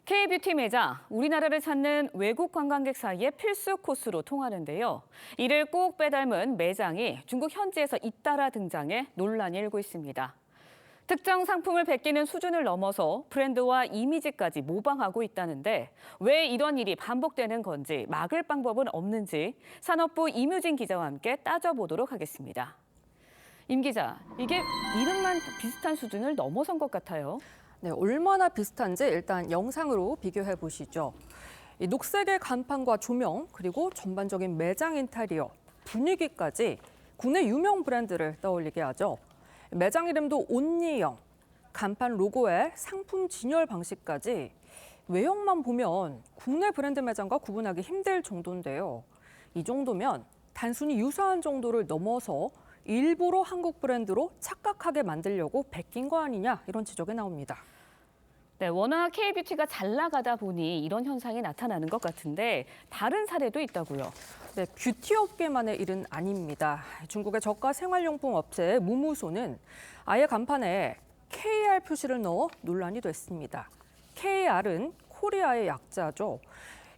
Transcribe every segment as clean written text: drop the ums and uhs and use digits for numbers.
K뷰티 매장, 우리나라를 찾는 외국 관광객 사이의 필수 코스로 통하는데요. 이를 꼭 빼닮은 매장이 중국 현지에서 잇따라 등장해 논란이 일고 있습니다. 특정 상품을 베끼는 수준을 넘어서 브랜드와 이미지까지 모방하고 있다는데 왜 이런 일이 반복되는 건지 막을 방법은 없는지 산업부 임유진 기자와 함께 따져보도록 하겠습니다. 임 기자, 이게 이름만 비슷한 수준을 넘어선 것 같아요. 네, 얼마나 비슷한지 일단 영상으로 비교해 보시죠. 이 녹색의 간판과 조명, 그리고 전반적인 매장 인테리어, 분위기까지 국내 유명 브랜드를 떠올리게 하죠. 매장 이름도 온리영, 간판 로고에 상품 진열 방식까지 외형만 보면 국내 브랜드 매장과 구분하기 힘들 정도인데요. 이 정도면 단순히 유사한 정도를 넘어서 일부러 한국 브랜드로 착각하게 만들려고 베낀 거 아니냐 이런 지적이 나옵니다. 네, 워낙 K뷰티가 잘 나가다 보니 이런 현상이 나타나는 것 같은데 다른 사례도 있다고요. 네, 뷰티 업계만의 일은 아닙니다. 중국의 저가 생활용품 업체 무무소는 아예 간판에 KR 표시를 넣어 논란이 됐습니다. KR은 코리아의 약자죠.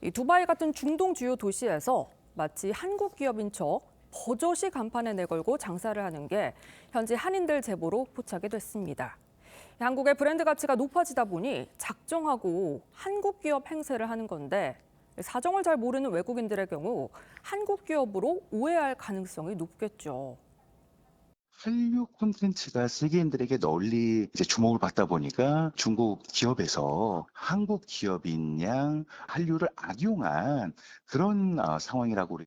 이 두바이 같은 중동 주요 도시에서 마치 한국 기업인 척 버젓이 간판에 내걸고 장사를 하는 게 현지 한인들 제보로 포착이 됐습니다. 한국의 브랜드 가치가 높아지다 보니 작정하고 한국 기업 행세를 하는 건데 사정을 잘 모르는 외국인들의 경우 한국 기업으로 오해할 가능성이 높겠죠. 한류 콘텐츠가 세계인들에게 널리 주목을 받다 보니까 중국 기업에서 한국 기업인 양 한류를 악용한 그런 상황이라고 우리.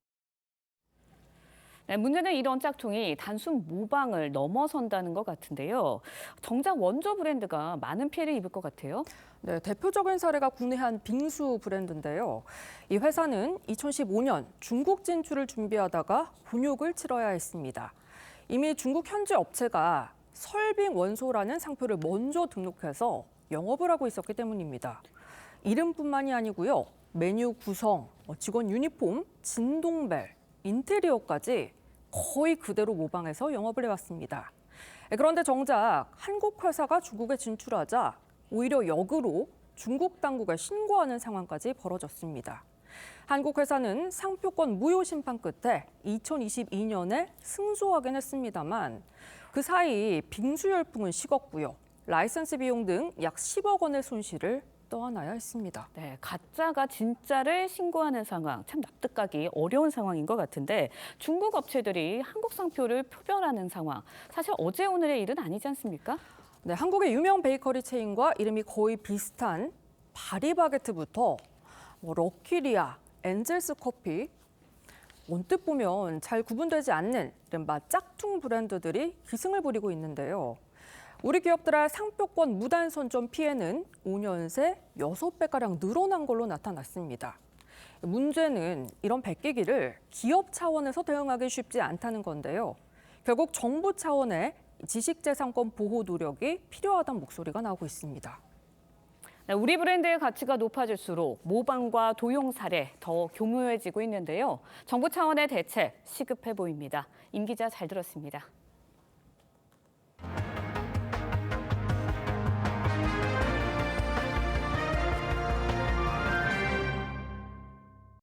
네, 문제는 이런 짝퉁이 단순 모방을 넘어선다는 것 같은데요. 정작 원조 브랜드가 많은 피해를 입을 것 같아요. 네, 대표적인 사례가 국내 한 빙수 브랜드인데요. 이 회사는 2015년 중국 진출을 준비하다가 곤욕을 치러야 했습니다. 이미 중국 현지 업체가 설빙 원소라는 상표를 먼저 등록해서 영업을 하고 있었기 때문입니다. 이름뿐만이 아니고요. 메뉴 구성, 직원 유니폼, 진동벨, 인테리어까지 거의 그대로 모방해서 영업을 해왔습니다. 그런데 정작 한국 회사가 중국에 진출하자 오히려 역으로 중국 당국에 신고하는 상황까지 벌어졌습니다. 한국 회사는 상표권 무효 심판 끝에 2022년에 승소하긴 했습니다만 그 사이 빙수 열풍은 식었고요. 라이선스 비용 등 약 10억 원의 손실을 떠안아야 했습니다. 네, 가짜가 진짜를 신고하는 상황, 참 납득하기 어려운 상황인 것 같은데 중국 업체들이 한국 상표를 표별하는 상황, 사실 어제 오늘의 일은 아니지 않습니까? 네, 한국의 유명 베이커리 체인과 이름이 거의 비슷한 파리바게트부터 럭키리아, 엔젤스 커피, 언뜻 보면 잘 구분되지 않는 이른바 짝퉁 브랜드들이 기승을 부리고 있는데요. 우리 기업들의 상표권 무단 선점 피해는 5년 새 6배가량 늘어난 걸로 나타났습니다. 문제는 이런 베끼기를 기업 차원에서 대응하기 쉽지 않다는 건데요. 결국 정부 차원의 지식재산권 보호 노력이 필요하다는 목소리가 나오고 있습니다. 네, 우리 브랜드의 가치가 높아질수록 모방과 도용 사례 더 교묘해지고 있는데요. 정부 차원의 대책 시급해 보입니다. 임 기자 잘 들었습니다.